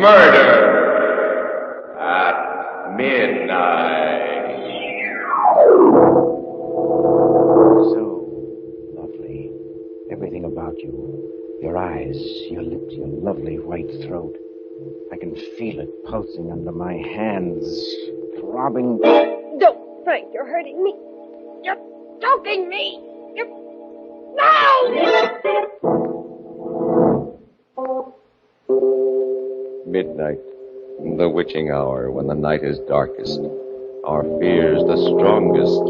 Murder at Midnight. So lovely. Everything about you. Your eyes, your lips, your lovely white throat. I can feel it pulsing under my hands, throbbing. Don't, Frank, you're hurting me. You're choking me. No! Midnight, the witching hour when the night is darkest, our fears the strongest,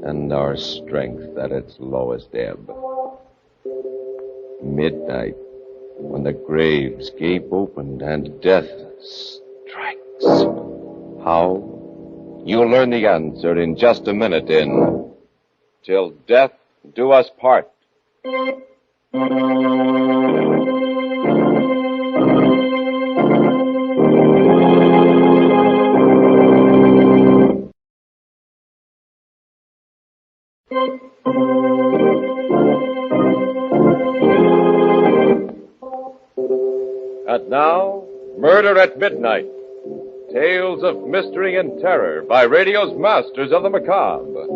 and our strength at its lowest ebb. Midnight, when the graves gape open and death strikes. How? You'll learn the answer in just a minute in Till Death Do Us Part. And now, Murder at Midnight. Tales of mystery and terror by radio's masters of the macabre.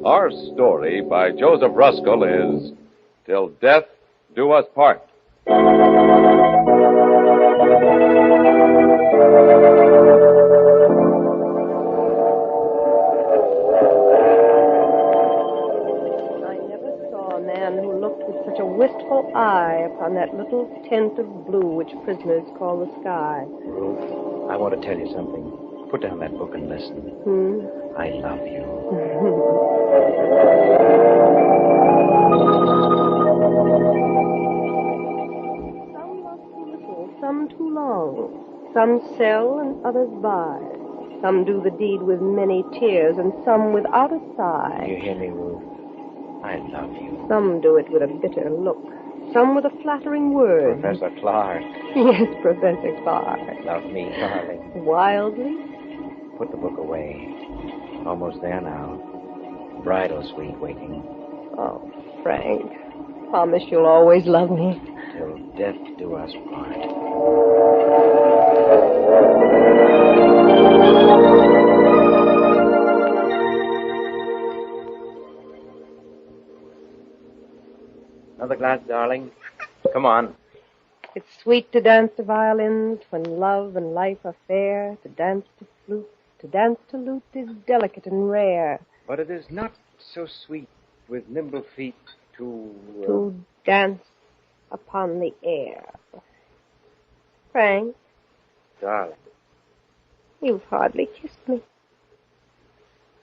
Our story by Joseph Ruscoll is Till Death Do Us Part. Such a wistful eye upon that little tint of blue which prisoners call the sky. Ruth, I want to tell you something. Put down that book and listen. I love you. Some love too little, some too long. Some sell and others buy. Some do the deed with many tears and some without a sigh. You hear me, Ruth? I love you. Some do it with a bitter look. Some with a flattering word. Professor Clark. Yes, Professor Clark. Love me, darling. Wildly? Put the book away. Almost there now. Bridal suite waiting. Oh, Frank. Promise you'll always love me. Till death do us part. Another glass, darling. Come on. It's sweet to dance to violins when love and life are fair. To dance to flute, to dance to lute is delicate and rare. But it is not so sweet with nimble feet to dance upon the air. Frank. Darling. You've hardly kissed me.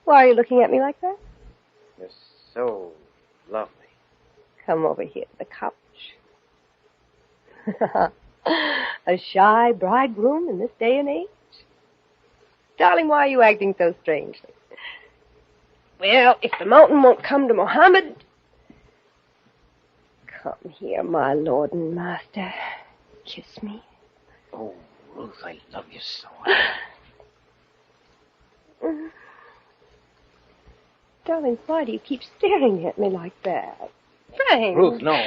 Why are you looking at me like that? You're so lovely. Come over here to the couch. A shy bridegroom in this day and age? Darling, why are you acting so strangely? Well, if the mountain won't come to Mohammed... Come here, my lord and master. Kiss me. Oh, Ruth, I love you so. Darling, why do you keep staring at me like that? Frank. Ruth, no.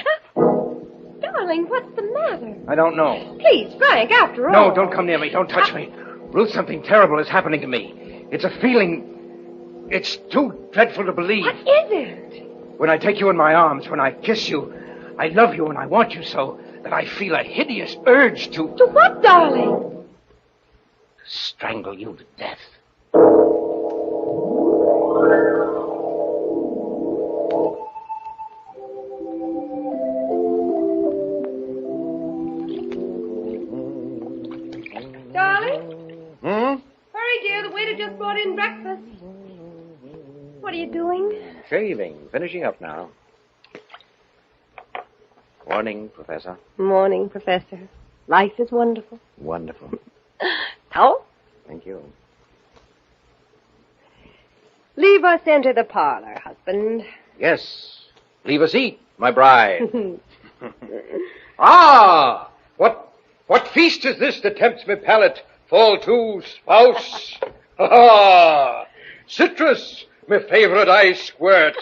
Darling, what's the matter? I don't know. Please, Frank, after all. No, don't come near me. Don't touch me. Ruth, something terrible is happening to me. It's a feeling... It's too dreadful to believe. What is it? When I take you in my arms, when I kiss you, I love you and I want you so that I feel a hideous urge to... To what, darling? Strangle you to death. Just brought in breakfast. What are you doing? Shaving. Finishing up now. Morning, Professor. Morning, Professor. Life is wonderful. Wonderful. How? Thank you. Leave us enter the parlor, husband. Yes. Leave us eat, my bride. Ah! What feast is this that tempts me palate? Fall to, spouse. Ah! Citrus, my favorite ice squirt.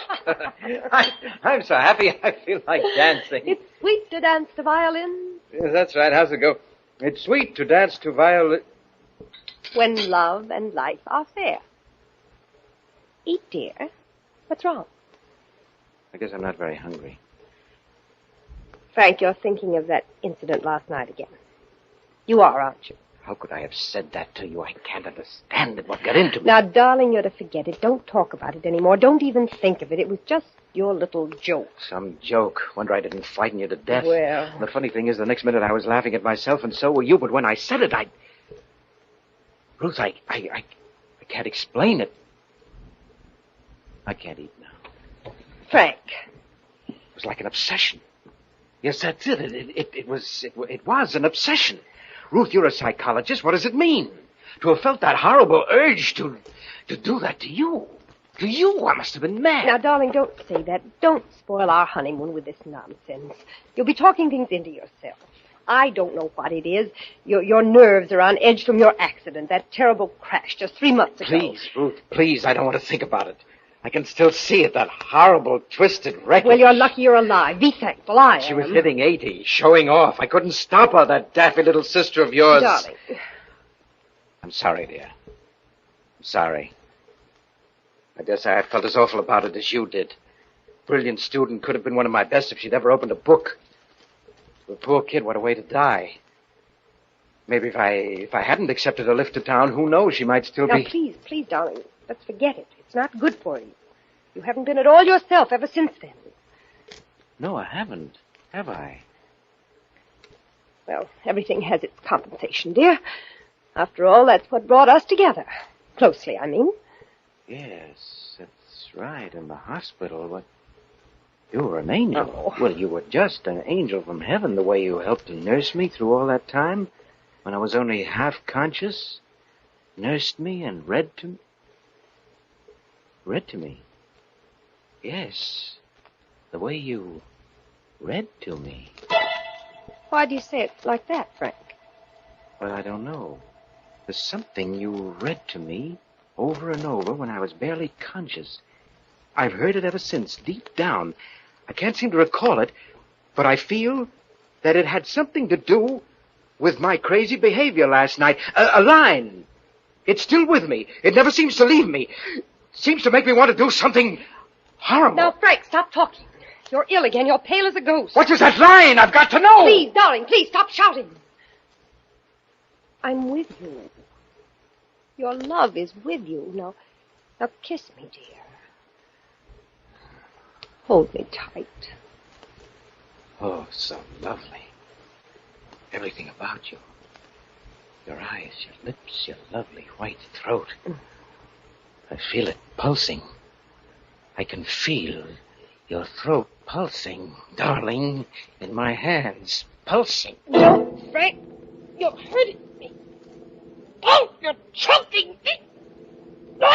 I'm so happy I feel like dancing. It's sweet to dance to violin. Yes, that's right. How's it go? It's sweet to dance to violin. When love and life are fair. Eat, dear. What's wrong? I guess I'm not very hungry. Frank, you're thinking of that incident last night again. You are, aren't you? How could I have said that to you? I can't understand it. What got into me? Now, darling, you're to forget it. Don't talk about it anymore. Don't even think of it. It was just your little joke. Some joke. Wonder I didn't frighten you to death. Well... The funny thing is, the next minute I was laughing at myself, and so were you. But when I said it, Ruth, I can't explain it. I can't eat now. Frank. It was like an obsession. Yes, that's it. It was an obsession. Ruth, you're a psychologist. What does it mean? To have felt that horrible urge to do that to you. To you, I must have been mad. Now, darling, don't say that. Don't spoil our honeymoon with this nonsense. You'll be talking things into yourself. I don't know what it is. Your nerves are on edge from your accident, that terrible crash just 3 months ago. Please, Ruth, please, I don't want to think about it. I can still see it, that horrible, twisted wreckage. Well, you're lucky you're alive. Be thankful I am. She was hitting 80, showing off. I couldn't stop her, that daffy little sister of yours. Darling. I'm sorry, dear. I'm sorry. I guess I felt as awful about it as you did. Brilliant student, could have been one of my best if she'd ever opened a book. The poor kid, what a way to die. Maybe if I hadn't accepted a lift to town, who knows, she might still be... Now, please, darling, let's forget it. It's not good for you. You haven't been at all yourself ever since then. No, I haven't. Have I? Well, everything has its compensation, dear. After all, that's what brought us together. Closely, I mean. Yes, that's right, in the hospital. What? You were an angel. Oh. Well, you were just an angel from heaven, the way you helped to nurse me through all that time, when I was only half conscious. Nursed me and read to me. Read to me? Yes, the way you read to me. Why do you say it like that, Frank? Well, I don't know. There's something you read to me over and over when I was barely conscious. I've heard it ever since, deep down. I can't seem to recall it, but I feel that it had something to do with my crazy behavior last night. A line. It's still with me. It never seems to leave me. Seems to make me want to do something horrible. Now, Frank, stop talking. You're ill again. You're pale as a ghost. What was that line? I've got to know. Please, darling, please, stop shouting. I'm with you. Your love is with you. Now kiss me, dear. Hold me tight. Oh, so lovely. Everything about you. Your eyes, your lips, your lovely white throat. I feel it pulsing. I can feel your throat pulsing, darling, in my hands, pulsing. No, Frank, you're hurting me. Oh, you're choking me. No!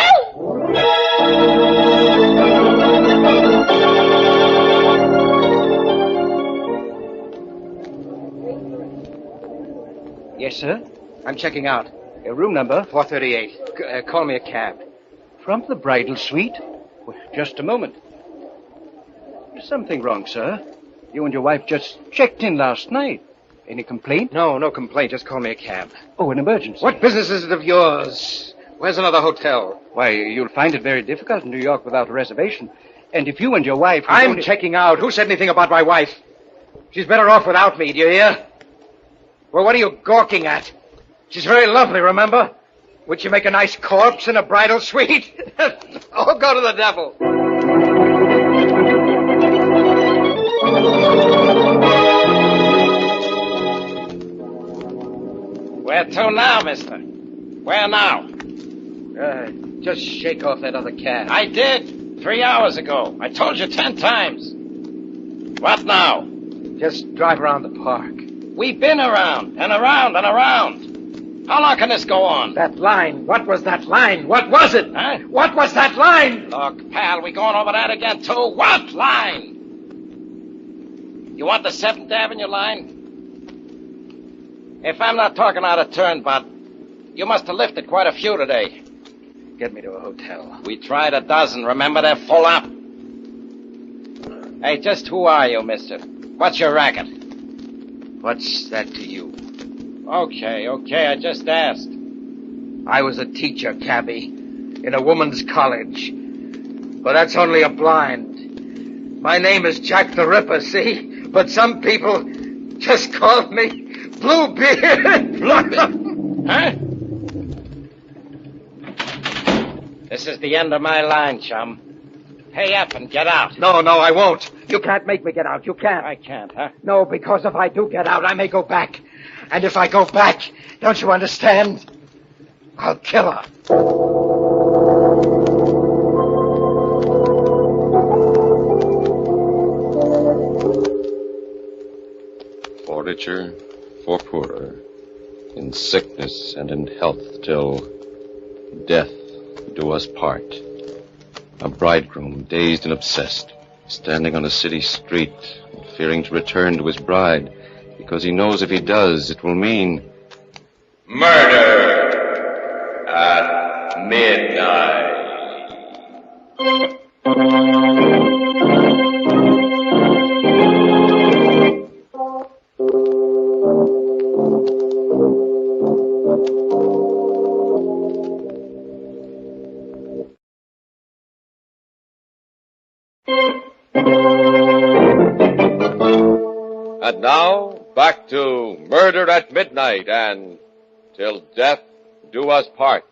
Yes, sir. I'm checking out. Room number 438. Call me a cab. From the bridal suite? Well, just a moment. There's something wrong, sir. You and your wife just checked in last night. Any complaint? No complaint. Just call me a cab. Oh, an emergency. What business is it of yours? Where's another hotel? Why, you'll find it very difficult in New York without a reservation. And if you and your wife... I'm checking out. Who said anything about my wife? She's better off without me, do you hear? Well, what are you gawking at? She's very lovely, remember? Would she make a nice corpse in a bridal suite? Oh, go to the devil. Where to now, mister? Where now? Just shake off that other cab. I did. 3 hours ago. I told you 10 times. What now? Just drive around the park. We've been around and around and around. How long can this go on? That line. What was that line? What was it? Huh? What was that line? Look, pal, we going over that again, too? What line? You want the 7th Avenue line? If I'm not talking out of turn, Bud, you must have lifted quite a few today. Get me to a hotel. We tried a dozen. Remember, they're full up. Hey, just who are you, mister? What's your racket? What's that to you? Okay, I just asked. I was a teacher, cabby, in a woman's college. But that's only a blind. My name is Jack the Ripper, see? But some people just call me Bluebeard. Bluebeard? Huh? This is the end of my line, chum. Pay up and get out. No, I won't. You can't make me get out. You can't. I can't, huh? No, because if I do get out, I may go back. And if I go back, don't you understand? I'll kill her. Richer for poorer, in sickness and in health, till death do us part. A bridegroom, dazed and obsessed, standing on a city street, fearing to return to his bride, because he knows if he does, it will mean murder at midnight. And now, back to Murder at Midnight and Till Death Do Us Part.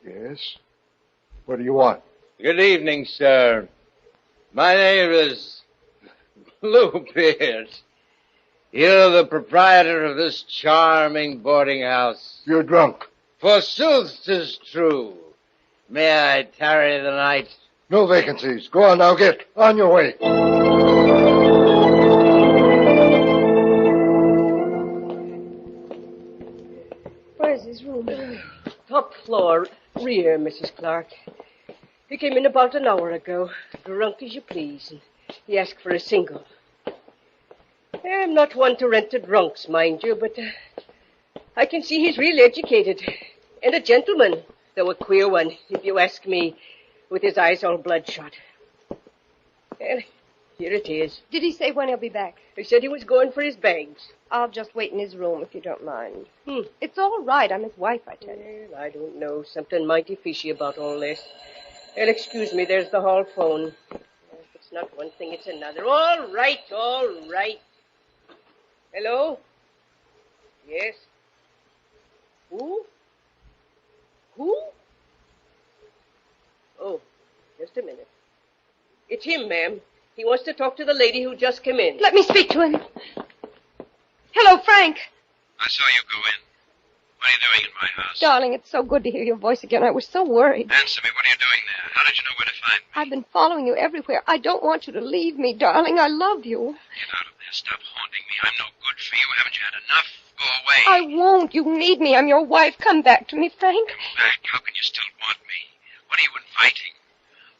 Yes? What do you want? Good evening, sir. My name is Bluebeard. You're the proprietor of this charming boarding house. You're drunk. Forsooth 'tis true. May I tarry the night? No vacancies. Go on now, get on your way. Where's his room? Top floor, rear, Mrs. Clark. He came in about an hour ago, drunk as you please, and he asked for a single. I'm not one to rent to drunks, mind you, but I can see he's really educated. And a gentleman, though a queer one, if you ask me, with his eyes all bloodshot. Well, here it is. Did he say when he'll be back? He said he was going for his bags. I'll just wait in his room if you don't mind. It's all right. I'm his wife, I tell you. Well, I don't know. Something mighty fishy about all this. Well, excuse me, there's the hall phone. If it's not one thing, it's another. All right. Hello? Yes? Who? Oh, just a minute. It's him, ma'am. He wants to talk to the lady who just came in. Let me speak to him. Hello, Frank. I saw you go in. What are you doing in my house? Darling, it's so good to hear your voice again. I was so worried. Answer me. What are you doing there? How did you know where to find me? I've been following you everywhere. I don't want you to leave me, darling. I love you. Get out of there. Stop haunting me. I'm no good for you. Haven't you had enough? Go away. I won't. You need me. I'm your wife. Come back to me, Frank. Back? How can you still want me? What are you inviting?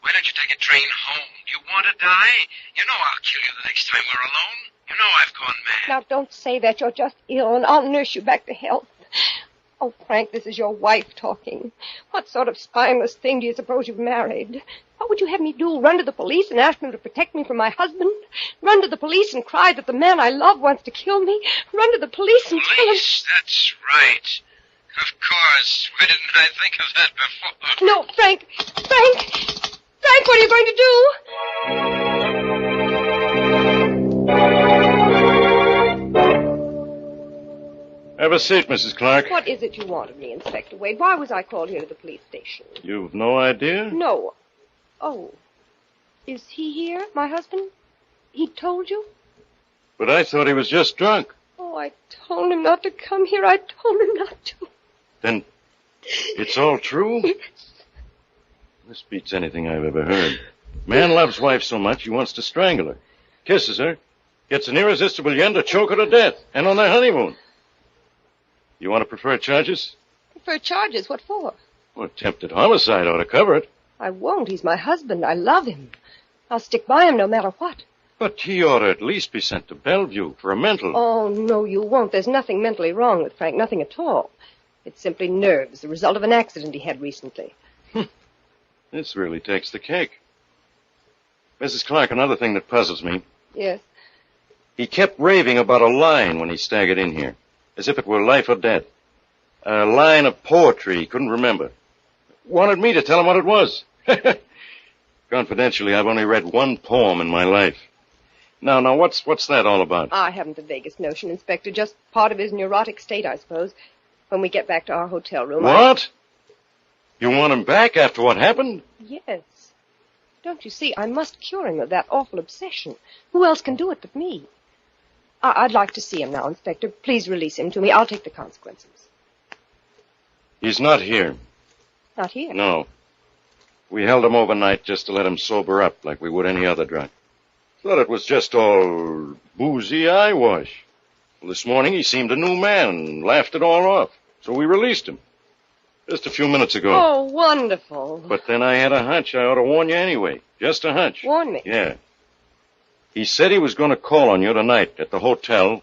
Why don't you take a train home? Do you want to die? You know I'll kill you the next time we're alone. You know I've gone mad. Now, don't say that. You're just ill, and I'll nurse you back to health. Oh, Frank, this is your wife talking. What sort of spineless thing do you suppose you've married? What would you have me do? Run to the police and ask them to protect me from my husband? Run to the police and cry that the man I love wants to kill me? Run to the police and tell them... Police? That's right. Of course. Why didn't I think of that before? No, Frank! Frank, what are you going to do? Have a seat, Mrs. Clark. What is it you want of me, Inspector Wade? Why was I called here to the police station? You've no idea? No. Oh. Is he here, my husband? He told you? But I thought he was just drunk. Oh, I told him not to come here. I told him not to. Then it's all true? Yes. This beats anything I've ever heard. Man loves wife so much he wants to strangle her. Kisses her. Gets an irresistible yen to choke her to death. And on their honeymoon. You want to prefer charges? Prefer charges? What for? Well, attempted homicide ought to cover it. I won't. He's my husband. I love him. I'll stick by him no matter what. But he ought to at least be sent to Bellevue for a mental... Oh, no, you won't. There's nothing mentally wrong with Frank. Nothing at all. It's simply nerves, the result of an accident he had recently. This really takes the cake. Mrs. Clark, another thing that puzzles me. Yes? He kept raving about a line when he staggered in here, as if it were life or death. A line of poetry he couldn't remember. Wanted me to tell him what it was. Confidentially, I've only read one poem in my life. Now, what's that all about? I haven't the vaguest notion, Inspector. Just part of his neurotic state, I suppose. When we get back to our hotel room... What? You want him back after what happened? Yes. Don't you see, I must cure him of that awful obsession. Who else can do it but me? I'd like to see him now, Inspector. Please release him to me. I'll take the consequences. He's not here. Not here? No. We held him overnight just to let him sober up like we would any other drunk. Thought it was just all boozy eyewash. Well, this morning he seemed a new man and laughed it all off. So we released him. Just a few minutes ago. Oh, wonderful. But then I had a hunch I ought to warn you anyway. Just a hunch. Warn me? Yeah. He said he was going to call on you tonight at the hotel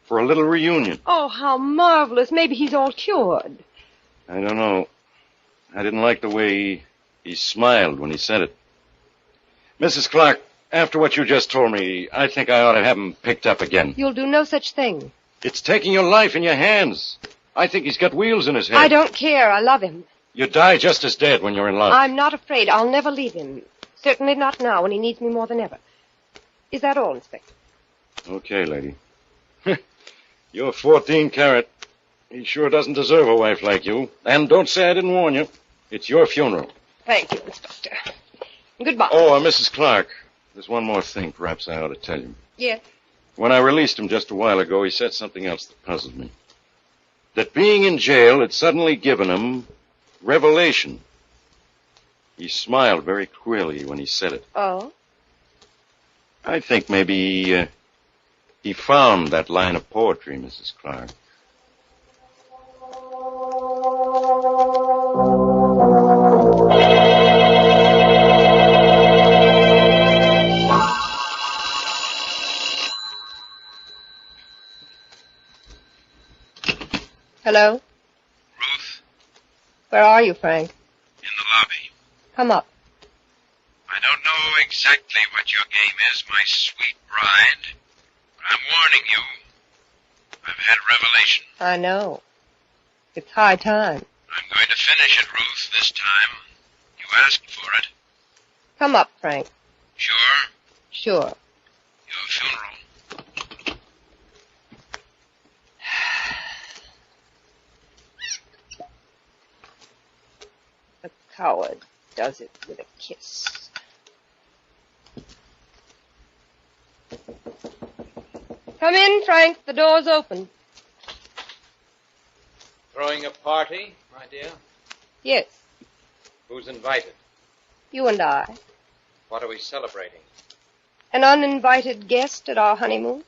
for a little reunion. Oh, how marvelous. Maybe he's all cured. I don't know. I didn't like the way he smiled when he said it. Mrs. Clark, after what you just told me, I think I ought to have him picked up again. You'll do no such thing. It's taking your life in your hands. I think he's got wheels in his head. I don't care. I love him. You die just as dead when you're in love. I'm not afraid. I'll never leave him. Certainly not now when he needs me more than ever. Is that all, Inspector? Okay, lady. You're 14 carat. He sure doesn't deserve a wife like you. And don't say I didn't warn you. It's your funeral. Thank you, Inspector. Goodbye. Oh, Mrs. Clark, there's one more thing perhaps I ought to tell you. Yes? When I released him just a while ago, he said something else that puzzled me. That being in jail had suddenly given him revelation. He smiled very queerly when he said it. Oh? I think maybe he found that line of poetry, Mrs. Clark. Hello? Ruth? Where are you, Frank? In the lobby. Come up. I don't know exactly what your game is, my sweet bride, but I'm warning you. I've had a revelation. I know. It's high time. I'm going to finish it, Ruth, this time. You asked for it. Come up, Frank. Sure? Sure. Your funeral. The coward does it with a kiss. Come in, Frank. The door's open. Throwing a party, my dear? Yes, Who's invited? you and I. What are we celebrating? An uninvited guest at our honeymoon.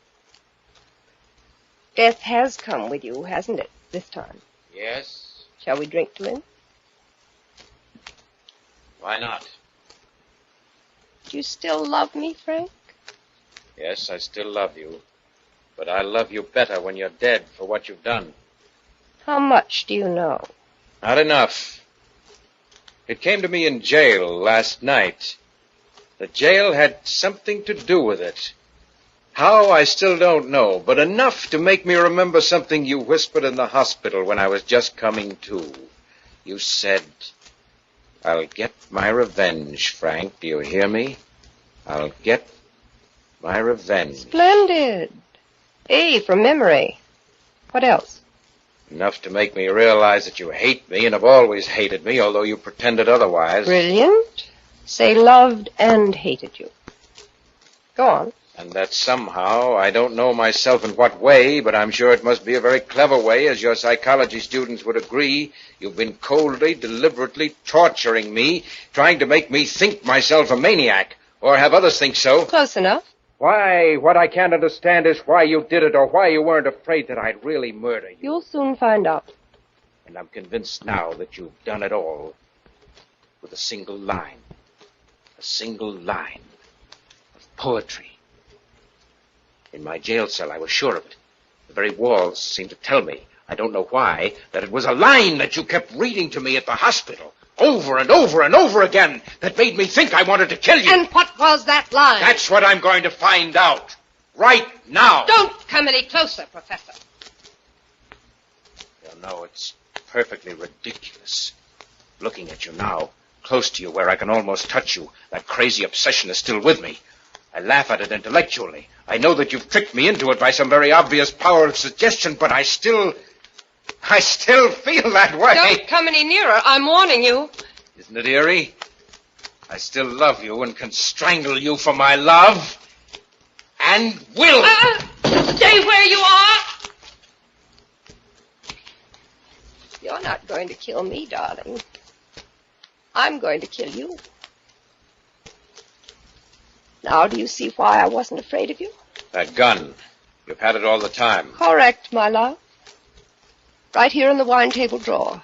Death has come with you, hasn't it, this time? Yes. Shall we drink to him? Why not? Do you still love me, Frank? Yes, I still love you. But I love you better when you're dead for what you've done. How much do you know? Not enough. It came to me in jail last night. The jail had something to do with it. How, I still don't know, but enough to make me remember something you whispered in the hospital when I was just coming to. You said, "I'll get my revenge, Frank. Do you hear me? I'll get my revenge." Splendid. A from memory. What else? Enough to make me realize that you hate me and have always hated me, although you pretended otherwise. Brilliant. Say loved and hated you. Go on. And that somehow, I don't know myself in what way, but I'm sure it must be a very clever way, as your psychology students would agree, you've been coldly, deliberately torturing me, trying to make me think myself a maniac, or have others think so. Close enough. Why, what I can't understand is why you did it, or why you weren't afraid that I'd really murder you. You'll soon find out. And I'm convinced now that you've done it all with a single line. A single line of poetry. In my jail cell, I was sure of it. The very walls seemed to tell me. I don't know why, that it was a line that you kept reading to me at the hospital, over and over and over again, that made me think I wanted to kill you. And what was that line? That's what I'm going to find out. Right now. Don't come any closer, Professor. You know, it's perfectly ridiculous. Looking at you now, close to you where I can almost touch you, that crazy obsession is still with me. I laugh at it intellectually. I know that you've tricked me into it by some very obvious power of suggestion, but I still feel that way. Don't come any nearer. I'm warning you. Isn't it eerie? I still love you and can strangle you for my love. And will. Stay where you are. You're not going to kill me, darling. I'm going to kill you. Now, do you see why I wasn't afraid of you? That gun. You've had it all the time. Correct, my love. Right here in the wine table drawer.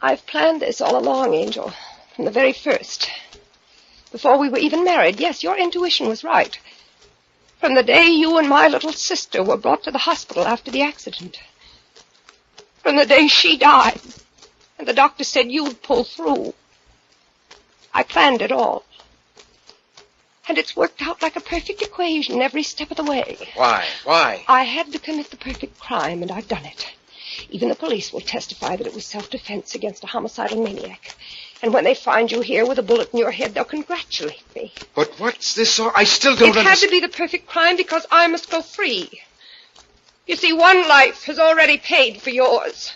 I've planned this all along, Angel, from the very first. Before we were even married. Yes, your intuition was right. From the day you and my little sister were brought to the hospital after the accident. From the day she died, and the doctor said you'd pull through. I planned it all. And it's worked out like a perfect equation every step of the way. Why? Why? I had to commit the perfect crime, and I've done it. Even the police will testify that it was self-defense against a homicidal maniac. And when they find you here with a bullet in your head, they'll congratulate me. But what's this? I still don't understand. It had to be the perfect crime because I must go free. You see, one life has already paid for yours.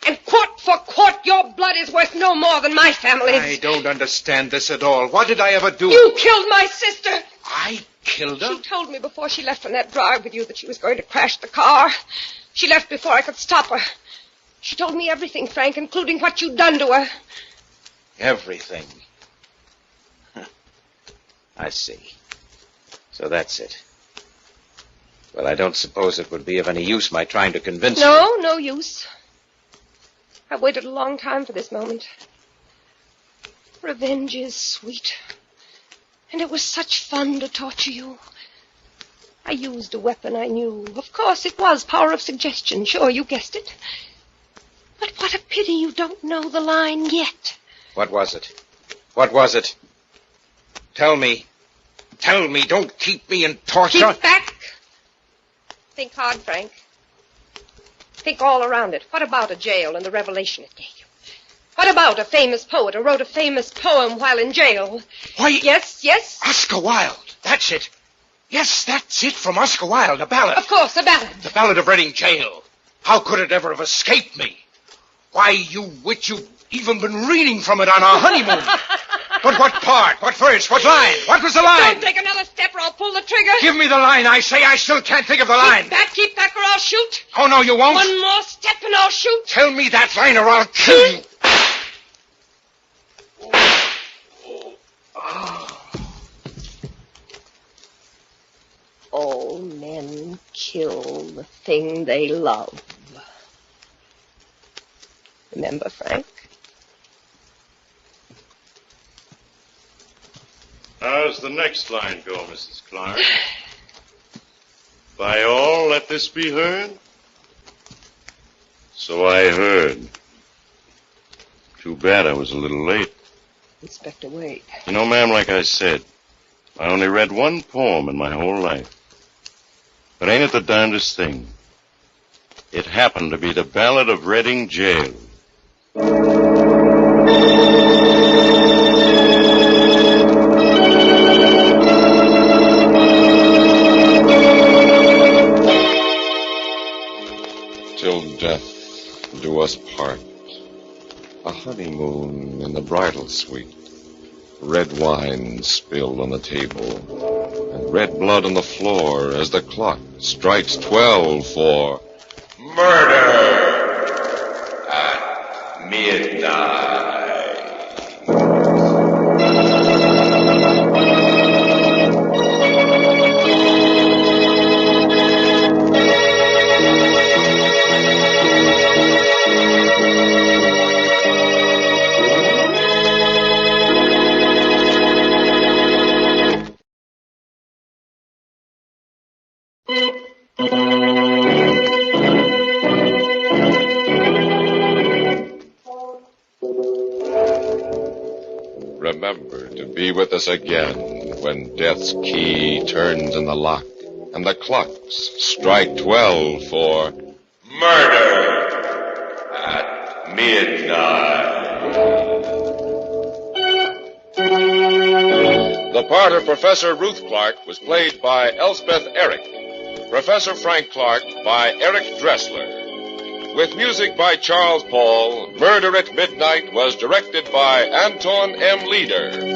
And quart for quart, your blood is worth no more than my family's. I don't understand this at all. What did I ever do? You killed my sister. I killed her? She told me before she left on that drive with you that she was going to crash the car. She left before I could stop her. She told me everything, Frank, including what you'd done to her. Everything. I see. So that's it. Well, I don't suppose it would be of any use my trying to convince you. No use. I've waited a long time for this moment. Revenge is sweet. And it was such fun to torture you. I used a weapon I knew. Of course, it was power of suggestion. Sure, you guessed it. But what a pity you don't know the line yet. What was it? What was it? Tell me. Tell me. Don't keep me in torture. Keep back. Think hard, Frank. Think all around it. What about a jail and the revelation it gave you? What about a famous poet who wrote a famous poem while in jail? Why... Yes? Oscar Wilde. That's it. Yes, that's it from Oscar Wilde, a ballad. Of course, a ballad. The ballad of Reading Jail. How could it ever have escaped me? Why, you witch, you've even been reading from it on our honeymoon. But what part? What verse? What line? What was the line? Don't take another step or I'll pull the trigger. Give me the line, I say. I still can't think of the line. Keep back or I'll shoot. Oh, no, you won't. One more step and I'll shoot. Tell me that line or I'll kill you. All men kill the thing they love. Remember, Frank? How's the next line go, Mrs. Clark? By all, let this be heard? So I heard. Too bad I was a little late. Inspector Wade. You know, ma'am, like I said, I only read one poem in my whole life. But ain't it the darndest thing? It happened to be the Ballad of Reading Jail. Till death do us part. A honeymoon in the bridal suite. Red wine spilled on the table. And red blood on the floor as the clock strikes 12 for murder at midnight. Be with us again when death's key turns in the lock and the clocks strike 12 for Murder at Midnight. The part of Professor Ruth Clark was played by Elspeth Eric. Professor Frank Clark by Eric Dressler. With music by Charles Paul, Murder at Midnight was directed by Anton M. Leader.